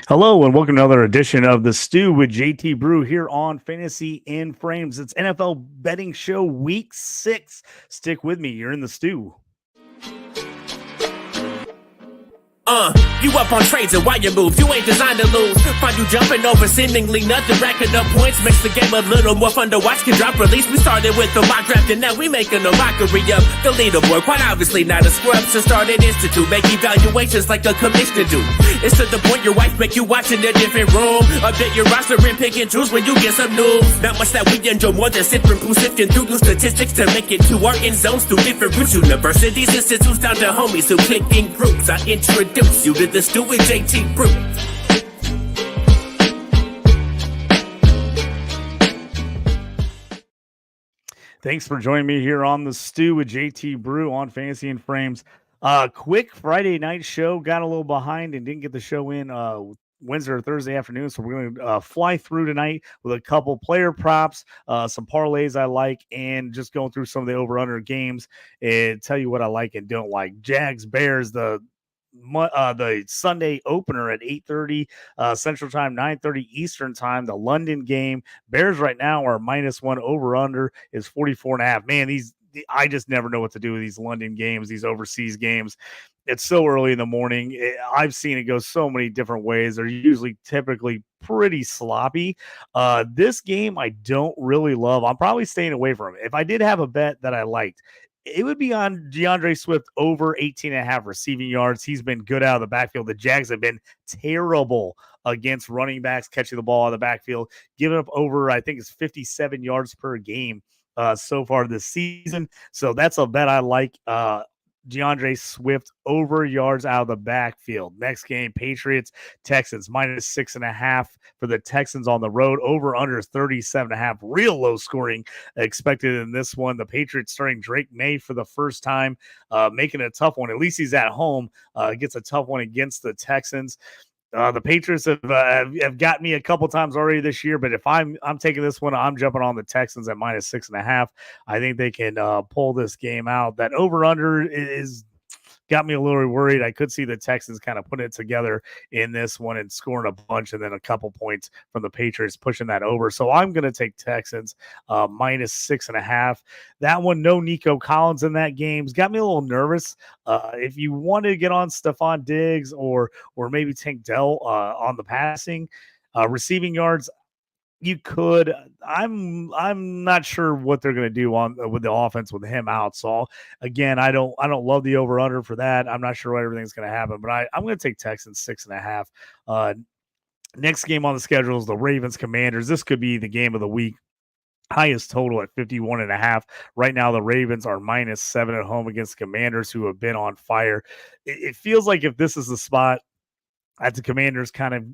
Hello and welcome to another edition of the Stew with JT Brew here on Fantasy in Frames. It's NFL betting show week 6. Stick with me. You're in the stew. You up on trades and why you move. You ain't designed to lose. Find you jumping over seemingly nothing, racking up points. Makes the game a little more fun to watch. Can drop release. We started with the mock draft and now we making a mockery of the leaderboard. Quite obviously not a scrub, so start an institute. Make evaluations like a commissioner do. It's to the point your wife make you watch in a different room. Update your roster and pick and choose when you get some news. Not much that we enjoy more than sifting through through new statistics to make it to our end zones through different routes. Universities, institutes, down to homies who click in groups. I introduce you to the Stew with JT Brew. Thanks for joining me here on the Stew with JT Brew on Fantasy in Frames. Quick Friday night show. Got a little behind and didn't get the show in Wednesday or Thursday afternoon. So we're going to fly through tonight with a couple player props, some parlays I like, and just going through some of the over-under games and tell you what I like and don't like. Jags, Bears, the Sunday opener at 8:30 Central Time, 9:30 Eastern Time. The London game. Bears right now are -1. Over under is 44.5. Man, I just never know what to do with these London games, these overseas games. It's so early in the morning. I've seen it go so many different ways. They're usually typically pretty sloppy. This game I don't really love. I'm probably staying away from it. If I did have a bet that I liked, it would be on DeAndre Swift over 18.5 receiving yards. He's been good out of the backfield. The Jags have been terrible against running backs catching the ball out of the backfield, giving up over, I think it's 57 yards per game so far this season. So that's a bet I like. DeAndre Swift over yards out of the backfield. Next game, Patriots, Texans, -6.5 for the Texans on the road. Over under 37.5. Real low scoring expected in this one. The Patriots starting Drake May for the first time, making it a tough one. At least he's at home. Gets a tough one against the Texans. The Patriots have got me a couple times already this year, but if I'm taking this one, I'm jumping on the Texans at -6.5. I think they can pull this game out. That over under is got me a little worried. I could see the Texans kind of putting it together in this one and scoring a bunch, and then a couple points from the Patriots pushing that over. So I'm going to take Texans -6.5. That one, no Nico Collins in that game. It's got me a little nervous. If you want to get on Stephon Diggs or maybe Tank Dell on the passing, receiving yards, you could. I'm not sure what they're going to do on with the offense with him out. So again, I don't love the over under for that. I'm not sure what everything's going to happen, but I'm going to take Texans 6.5. Next game on the schedule is the Ravens Commanders. This could be the game of the week. Highest total at 51.5. Right now, the Ravens are -7 at home against Commanders, who have been on fire. It feels like if this is the spot that the Commanders kind of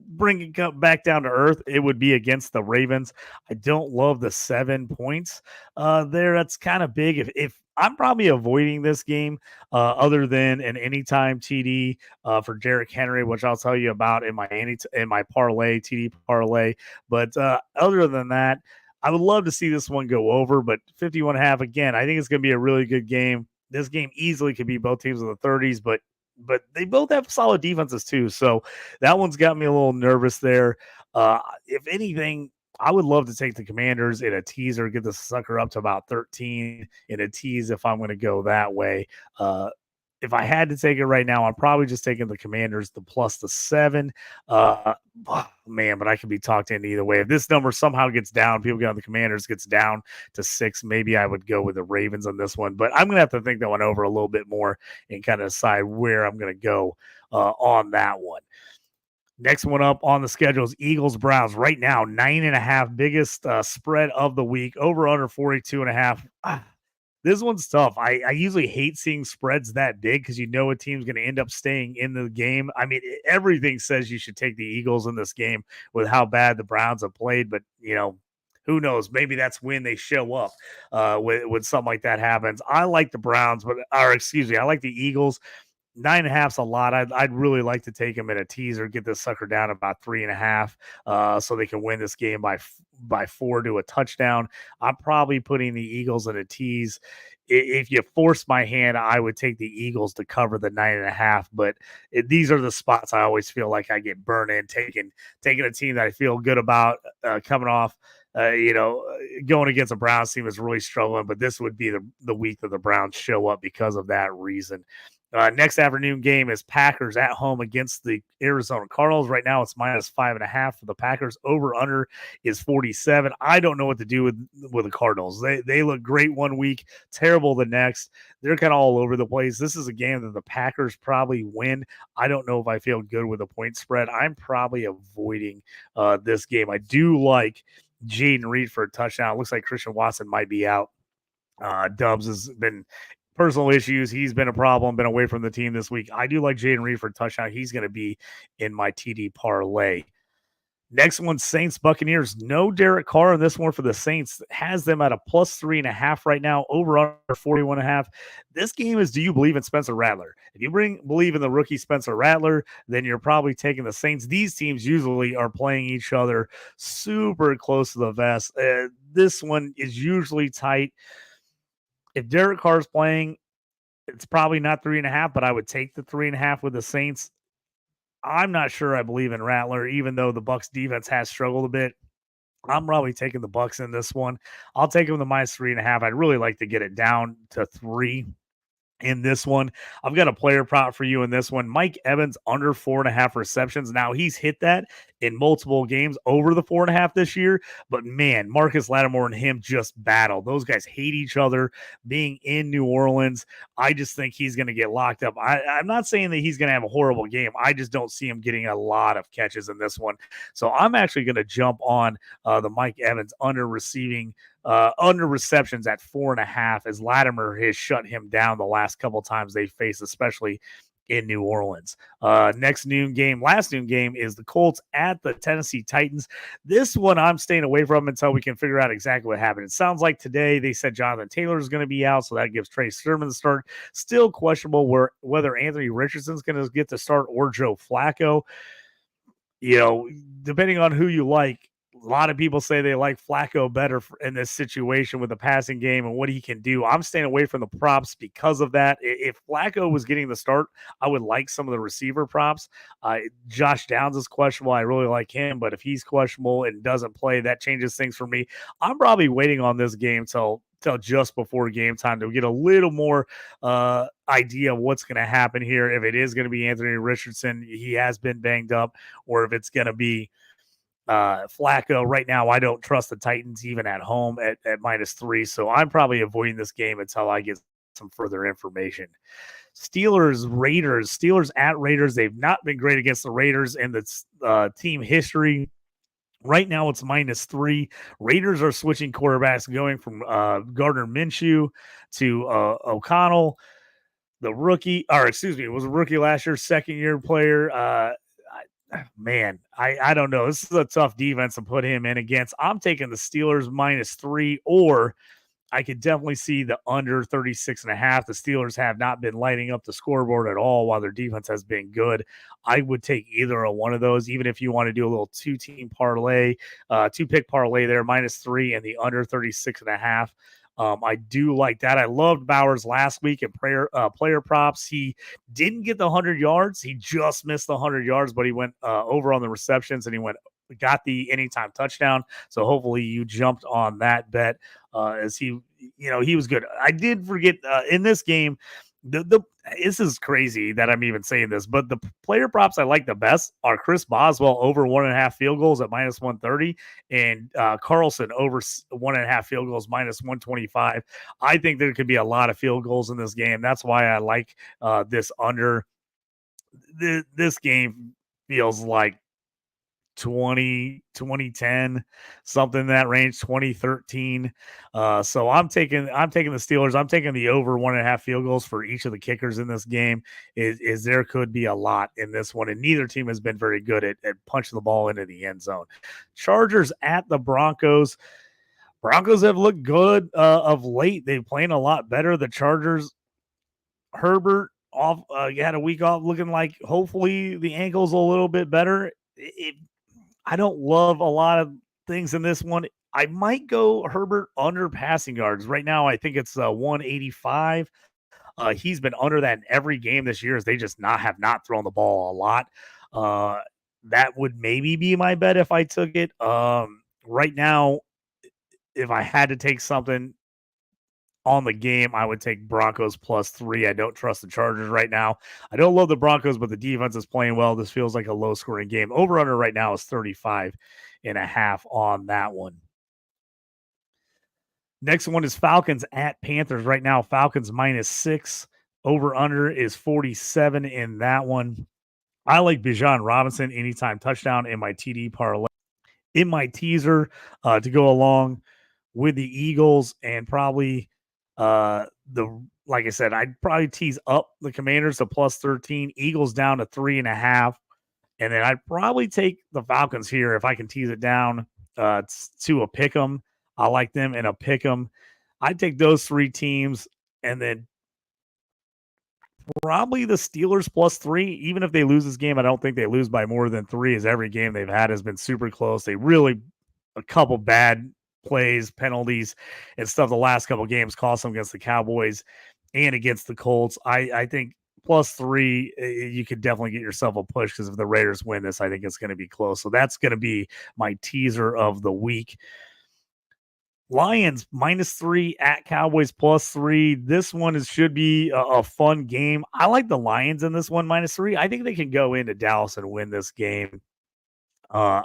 bring it back down to earth, it would be against the Ravens. I don't love the 7 points there. That's kind of big. If I'm probably avoiding this game other than an anytime TD for Derrick Henry, which I'll tell you about in my parlay, TD parlay. But other than that, I would love to see this one go over, but 51.5, again, I think it's going to be a really good game. This game easily could be both teams in the 30s, but they both have solid defenses too. So that one's got me a little nervous there. If anything, I would love to take the Commanders in a teaser, get the sucker up to about 13 in a tease if I'm going to go that way. If I had to take it right now, I'm probably just taking the Commanders, the +7. Man, but I could be talked into either way. If this number somehow gets down, people get on the Commanders, gets down to 6, maybe I would go with the Ravens on this one. But I'm going to have to think that one over a little bit more and kind of decide where I'm going to go on that one. Next one up on the schedule is Eagles-Browns. Right now, 9.5, biggest spread of the week. Over under 42.5. This one's tough. I usually hate seeing spreads that big because you know a team's going to end up staying in the game. I mean, everything says you should take the Eagles in this game with how bad the Browns have played, but who knows? Maybe that's when they show up when something like that happens. I like the Browns, I like the Eagles. 9.5's a lot. I'd really like to take them in a teaser, get this sucker down about 3.5, so they can win this game by 4 to a touchdown. I'm probably putting the Eagles in a tease. if you force my hand, I would take the Eagles to cover the 9.5. But these are the spots I always feel like I get burned in taking a team that I feel good about coming off. Going against a Browns team is really struggling, but this would be the week that the Browns show up because of that reason. Next afternoon game is Packers at home against the Arizona Cardinals. Right now, it's -5.5 for the Packers. Over under is 47. I don't know what to do with the Cardinals. They look great one week, terrible the next. They're kind of all over the place. This is a game that the Packers probably win. I don't know if I feel good with a point spread. I'm probably avoiding this game. I do like Jaden Reed for a touchdown. It looks like Christian Watson might be out. Dubs has been personal issues. He's been a problem, been away from the team this week. I do like Jaden Reed for a touchdown. He's going to be in my TD parlay. Next one, Saints Buccaneers. No Derek Carr in this one for the Saints. Has them at a +3.5 right now, over under 41.5. This game is, do you believe in Spencer Rattler? If you believe in the rookie Spencer Rattler, then you're probably taking the Saints. These teams usually are playing each other super close to the vest. This one is usually tight. If Derek Carr is playing, it's probably not 3.5, but I would take the 3.5 with the Saints. I'm not sure I believe in Rattler, even though the Bucs defense has struggled a bit. I'm probably taking the Bucs in this one. I'll take them the -3.5. I'd really like to get it down to 3 in this one. I've got a player prop for you in this one. Mike Evans under 4.5 receptions. Now he's hit that in multiple games over the 4.5 this year, but man, Marcus Lattimore and him just battle. Those guys hate each other being in New Orleans. I just think he's going to get locked up. I'm not saying that he's going to have a horrible game. I just don't see him getting a lot of catches in this one. So I'm actually going to jump on the Mike Evans under receptions at 4.5 as Latimer has shut him down the last couple times they faced, especially in New Orleans. Last noon game is the Colts at the Tennessee Titans. This one I'm staying away from until we can figure out exactly what happened. It sounds like today they said Jonathan Taylor is going to be out, so that gives Trey Sermon the start. Still questionable whether Anthony Richardson's going to get the start or Joe Flacco. Depending on who you like, a lot of people say they like Flacco better in this situation with the passing game and what he can do. I'm staying away from the props because of that. If Flacco was getting the start, I would like some of the receiver props. Josh Downs is questionable. I really like him, but if he's questionable and doesn't play, that changes things for me. I'm probably waiting on this game till just before game time to get a little more idea of what's going to happen here. If it is going to be Anthony Richardson, he has been banged up, or if it's going to be Flacco. Right now, I don't trust the Titans even at home at -3, so I'm probably avoiding this game until I get some further information. Steelers at Raiders. They've not been great against the Raiders in the team history. Right now, it's -3. Raiders are switching quarterbacks, going from Gardner Minshew to O'Connell, the rookie, it was a rookie last year, second-year player. I don't know. This is a tough defense to put him in against. I'm taking the Steelers -3, or I could definitely see the under 36.5. The Steelers have not been lighting up the scoreboard at all while their defense has been good. I would take either of one of those, even if you want to do a little two-pick parlay there, -3 and the under 36.5. I do like that. I loved Bowers last week in player props. He didn't get the 100 yards. He just missed the 100 yards, but he went over on the receptions and got the anytime touchdown. So hopefully you jumped on that bet as he was good. I did forget in this game, this is crazy that I'm even saying this, but the player props I like the best are Chris Boswell over 1.5 field goals at -130 and Carlson over 1.5 field goals -125. I think there could be a lot of field goals in this game. That's why I like this under. This game feels like 2010, something in that range, 2013. So I'm taking the Steelers. I'm taking the over 1.5 field goals for each of the kickers in this game. Is there could be a lot in this one, and neither team has been very good at punching the ball into the end zone. Chargers at the Broncos. Broncos have looked good of late. They've playing a lot better. The Chargers, Herbert off had a week off, looking like hopefully the ankle's a little bit better. I don't love a lot of things in this one. I might go Herbert under passing yards. Right now, I think it's 185. He's been under that in every game this year as they just have not thrown the ball a lot. Uh, that would maybe be my bet if I took it. Right now, if I had to take something on the game, I would take Broncos +3. I don't trust the Chargers right now. I don't love the Broncos, but the defense is playing well. This feels like a low scoring game. Over under right now is 35.5 on that one. Next one is Falcons at Panthers. Right now, Falcons -6. Over under is 47 in that one. I like Bijan Robinson anytime touchdown in my TD parlay. In my teaser to go along with the Eagles and probably like I said, I'd probably tease up the Commanders to +13, Eagles down to 3.5. And then I'd probably take the Falcons here if I can tease it down to a pick 'em. I like them in a pick 'em. I'd take those three teams and then probably the Steelers +3. Even if they lose this game, I don't think they lose by more than 3, as every game they've had has been super close. They really, a couple bad plays, penalties, and stuff the last couple games cost them against the Cowboys and against the Colts. I think +3, you could definitely get yourself a push because if the Raiders win this, I think it's going to be close. So that's going to be my teaser of the week. Lions -3 at Cowboys +3. This one should be a fun game. I like the Lions in this one -3. I think they can go into Dallas and win this game. Uh,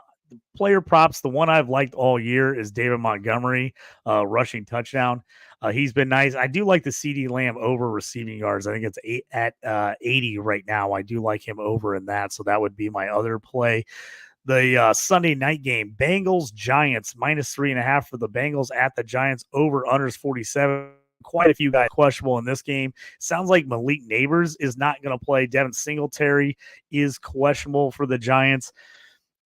Player props, the one I've liked all year is David Montgomery, rushing touchdown. He's been nice. I do like the CD Lamb over receiving yards. I think it's 80 right now. I do like him over in that. So that would be my other play. The Sunday night game, Bengals Giants -3.5 for the Bengals at the Giants. Over unders 47. Quite a few guys questionable in this game. Sounds like Malik Neighbors is not going to play. Devin Singletary is questionable for the Giants.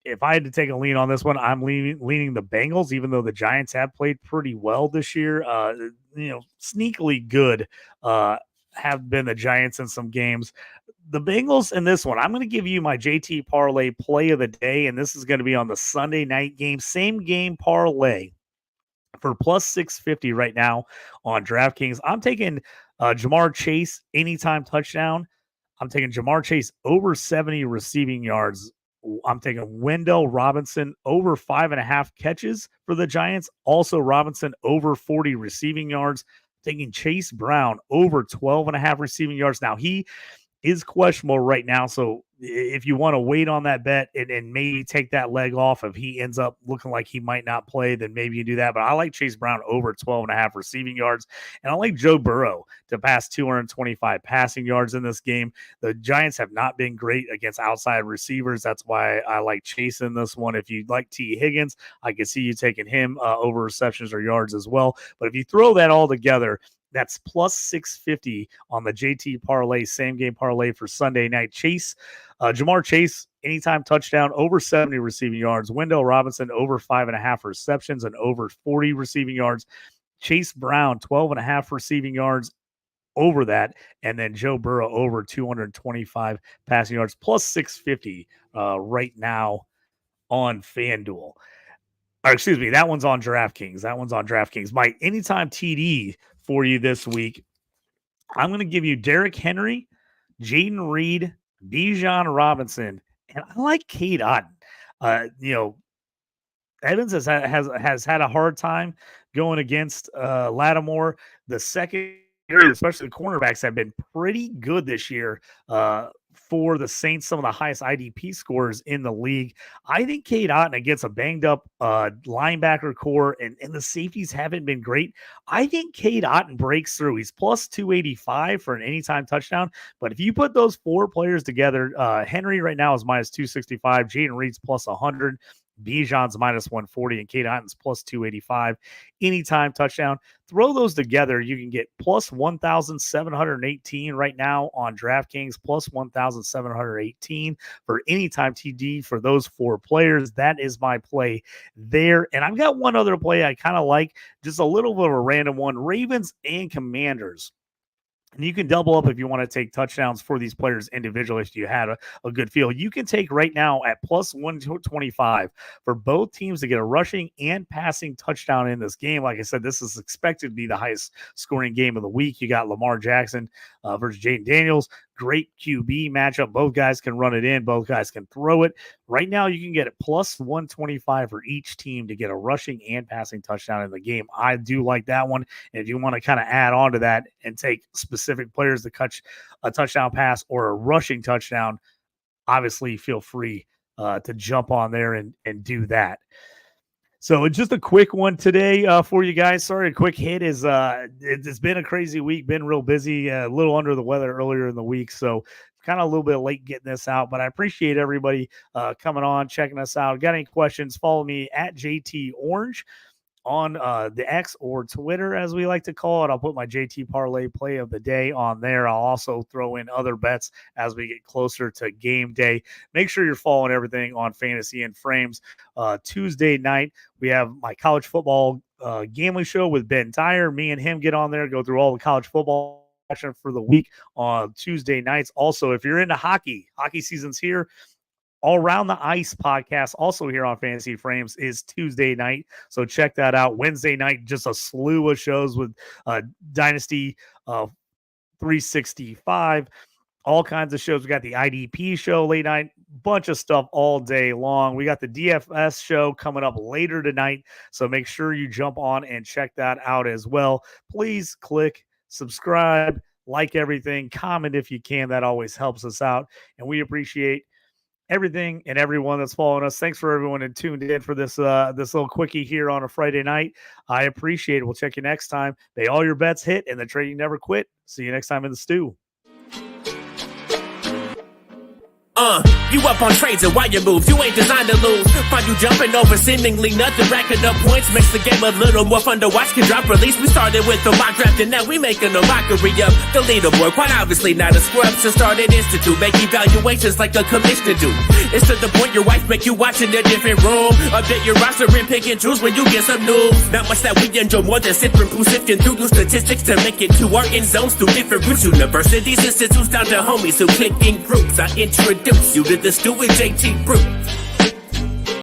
If I had to take a lean on this one, I'm leaning the Bengals, even though the Giants have played pretty well this year. Sneakily good have been the Giants in some games. The Bengals in this one, I'm going to give you my JT parlay play of the day, and this is going to be on the Sunday night game, same game parlay for +650 right now on DraftKings. I'm taking Jamar Chase anytime touchdown. I'm taking Jamar Chase over 70 receiving yards. I'm taking Wendell Robinson over 5.5 catches for the Giants. Also, Robinson over 40 receiving yards. Taking Chase Brown over 12.5 receiving yards. Now, he is questionable right now. So if you want to wait on that bet and maybe take that leg off, if he ends up looking like he might not play, then maybe you do that. But I like Chase Brown over 12.5 receiving yards. And I like Joe Burrow to pass 225 passing yards in this game. The Giants have not been great against outside receivers. That's why I like Chase in this one. If you like T. Higgins, I can see you taking him over receptions or yards as well. But if you throw that all together, that's +650 on the JT parlay, same game parlay for Sunday night. Jamar Chase, anytime touchdown, over 70 receiving yards. Wendell Robinson, over 5.5 receptions and over 40 receiving yards. Chase Brown, 12.5 receiving yards, over that. And then Joe Burrow, over 225 passing yards, +650 right now on FanDuel. Or excuse me, that one's on DraftKings. My anytime TD for you this week, I'm going to give you Derrick Henry, Jaden Reed, Bijan Robinson, and I like Cade Otton. Evans has had a hard time going against Lattimore. The second, especially the cornerbacks, have been pretty good this year for the Saints, some of the highest IDP scores in the league. I think Cade Otton against a banged up linebacker core, and the safeties haven't been great. I think Cade Otton breaks through. He's +285 for an anytime touchdown. But if you put those four players together, Henry right now is -265, Jaden Reed's +100. Bijan's -140 and Cade Otton's +285 anytime touchdown. Throw those together, you can get +1,718 right now on DraftKings, +1,718 for anytime TD for those four players. That is my play there. And I've got one other play I kind of like, just a little bit of a random one. Ravens and Commanders. And you can double up if you want to take touchdowns for these players individually if you had a good feel. You can take right now at plus 125 for both teams to get a rushing and passing touchdown in this game. Like I said, this is expected to be the highest scoring game of the week. You got Lamar Jackson versus Jaden Daniels. Great QB matchup. Both guys can run it in. Both guys can throw it. Right now, you can get it plus 125 for each team to get a rushing and passing touchdown in the game. I do like that one. And if you want to kind of add on to that and take specific players to catch a touchdown pass or a rushing touchdown, obviously feel free to jump on there and do that. So just a quick one today for you guys. Sorry, a quick hit is it's been a crazy week, been real busy, a little under the weather earlier in the week. So kind of a little bit late getting this out, but I appreciate everybody coming on, checking us out. Got any questions, follow me at JT Orange on the X or Twitter, as we like to call it. I'll put my JT Parlay play of the day on there. I'll also throw in other bets as we get closer to game day. Make sure you're following everything on Fantasy and Frames. Tuesday night, we have my college football gambling show with Ben Dyer. Me and him get on there, go through all the college football action for the week on Tuesday nights. Also, if you're into hockey season's here. All Around the Ice podcast, also here on Fantasy Frames, is Tuesday night. So check that out. Wednesday night, just a slew of shows with Dynasty 365. All kinds of shows. We got the IDP show late night, bunch of stuff all day long. We got the DFS show coming up later tonight. So make sure you jump on and check that out as well. Please click subscribe, like everything, comment if you can. That always helps us out. And we appreciate everything and everyone that's following us. Thanks for everyone and tuned in for this little quickie here on a Friday night. I appreciate it. We'll check you next time. May all your bets hit and the trading never quit. See you next time in the stew. You up on trades and why you move, you ain't designed to lose. Find you jumping over seemingly nothing, racking up points, makes the game a little more fun to watch. Can drop release, we started with the mock draft and now we making a mockery of the leaderboard. Quite obviously not a scrub, so start an institute, make evaluations like a commissioner do. It's to the point your wife make you watch in a different room. Update your roster and pick and choose when you get some news. Not much that we enjoy more than sifting through new statistics to make it to our end zones through different routes. Universities, institutes, down to homies who click in groups. I introduce you to the stew with JT Brew.